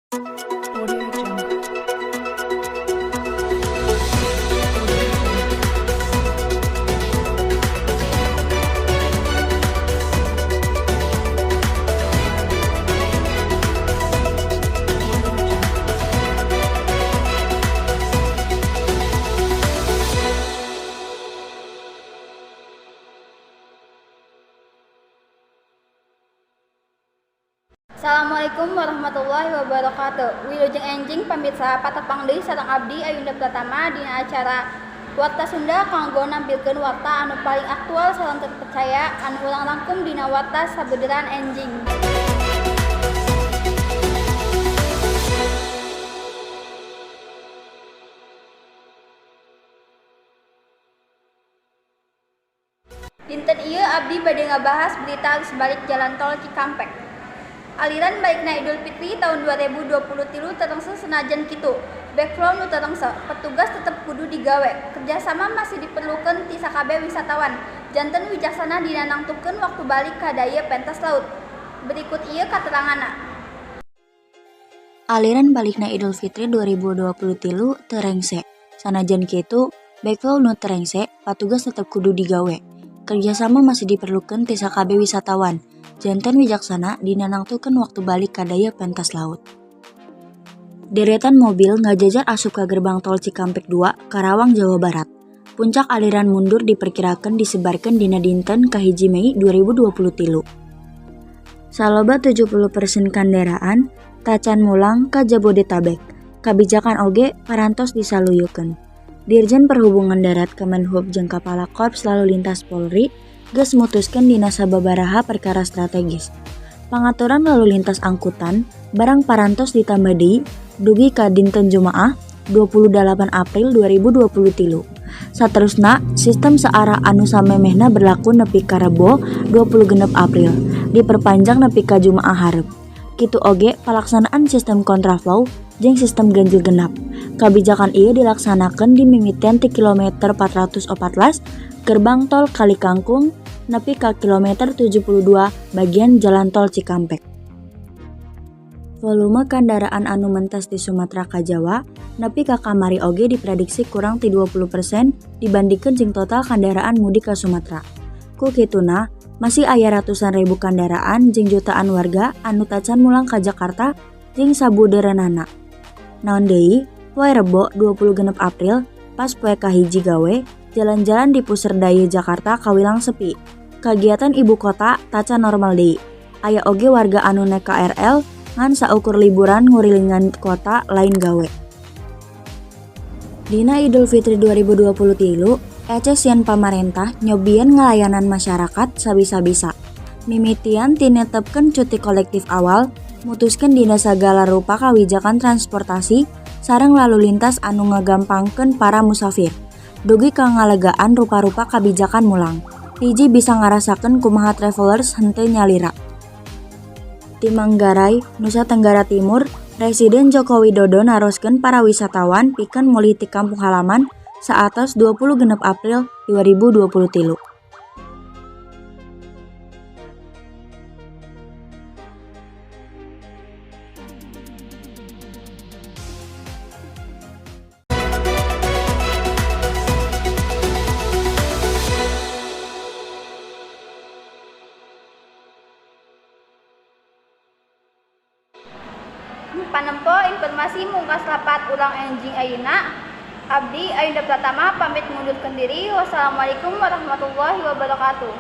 Audio Jungle. Assalamualaikum warahmatullahi wabarakatuh. Wilujeng enjing pamirsa patepang deui sareng abdi Ayunda Pratama dina acara Warta Sunda kanggo nampilkeun warta anu paling aktual sareng terpercaya anu urang rangkum dina Warta Sabeuderan Enjing. Dinten ieu abdi bade ngabahas berita arus balik jalan tol Cikampek. Aliran balikna Idul Fitri tahun 2023 terengse senajan kitu. Backflow nu terengse, petugas tetep kudu digawe. Kerjasama masih diperlukeun ti sakabeh wisatawan. Janten wijaksana dina nangtukeun waktu balik ka daya pentas laut. Berikut ieu kateranganna. Aliran balikna Idul Fitri 2023 terengse. Sanajan kitu, backflow nu terengse, petugas tetep kudu digawe. Kerjasama masih diperlukeun ti sakabeh wisatawan. Janten wijaksana dina nangtukeun waktu balik ka daya pentas laut. Deretan mobil ngajajar asup ka gerbang tol Cikampek 2, Karawang, Jawa Barat. Puncak aliran mundur diperkirakan disebarkan dina dinten kahiji Mei 2023. Saloba 70% kendaraan tacan mulang ka Jabodetabek. Kabijakan oge parantos disaluyeukeun. Dirjen Perhubungan Darat Kemenhub jeung Kapala Korps Lalu Lintas Polri geus mutuskeun dina sababaraha perkara strategis. Pangaturan lalu lintas angkutan barang parantos ditambah deui dugi ka dinten Jumaah 28 April 2023. Saterusna, sistem searah anu samemehna berlaku nepi ka Rebo 26 April, diperpanjang nepi ka Jumaah hareup. Kitu oge palaksanaan sistem kontraflow jeung sistem ganjil genap. Kabijakan ieu dilaksanakeun di mimitian ti kilometer 414 gerbang tol Kalikangkung nepi ka kilometer 72 bagian jalan tol Cikampek. Volume kendaraan anu mentas di Sumatera ka Jawa nepi ka kamari oge diprediksi kurang ti 20% dibandingkeun jeung total kendaraan mudik ka Sumatera. Ku kituna, masih aya ratusan ribu kendaraan jeung jutaan warga anu tacan mulang ka Jakarta jeung sabudeureunana. Naon deui, poe Rebo 26 April pas poe kahiji gawe, jalan-jalan di puseur daya Jakarta kawilang sepi. Kagiatan ibu kota tacan normal deui. Aya oge warga anu naek KRL ngan saukur liburan ngurilingan kota lain gawe. Dina Idul Fitri 2023, EC sieun pamarentah nyobieun ngalayanan masyarakat sabisa-bisa. Mimitian tinetepkeun cuti kolektif awal, mutuskeun dina sagala rupa kawijakan transportasi sareng lalu lintas anu ngagampangkeun para musafir. Dugi ka ngalegaan rupa-rupa kabijakan mulang. Hiji bisa ngarasakeun kumaha travelers henteu nyalira. Di Manggarai, Nusa Tenggara Timur, Presiden Joko Widodo naroskeun para wisatawan pikeun meuli ti kampung halaman saatos 26 April 2023. Panempo informasi mungkas lapat ulang enjing ayeuna. Abdi Ayunda Pratama pamit mundurkeun diri. Wassalamualaikum warahmatullahi wabarakatuh.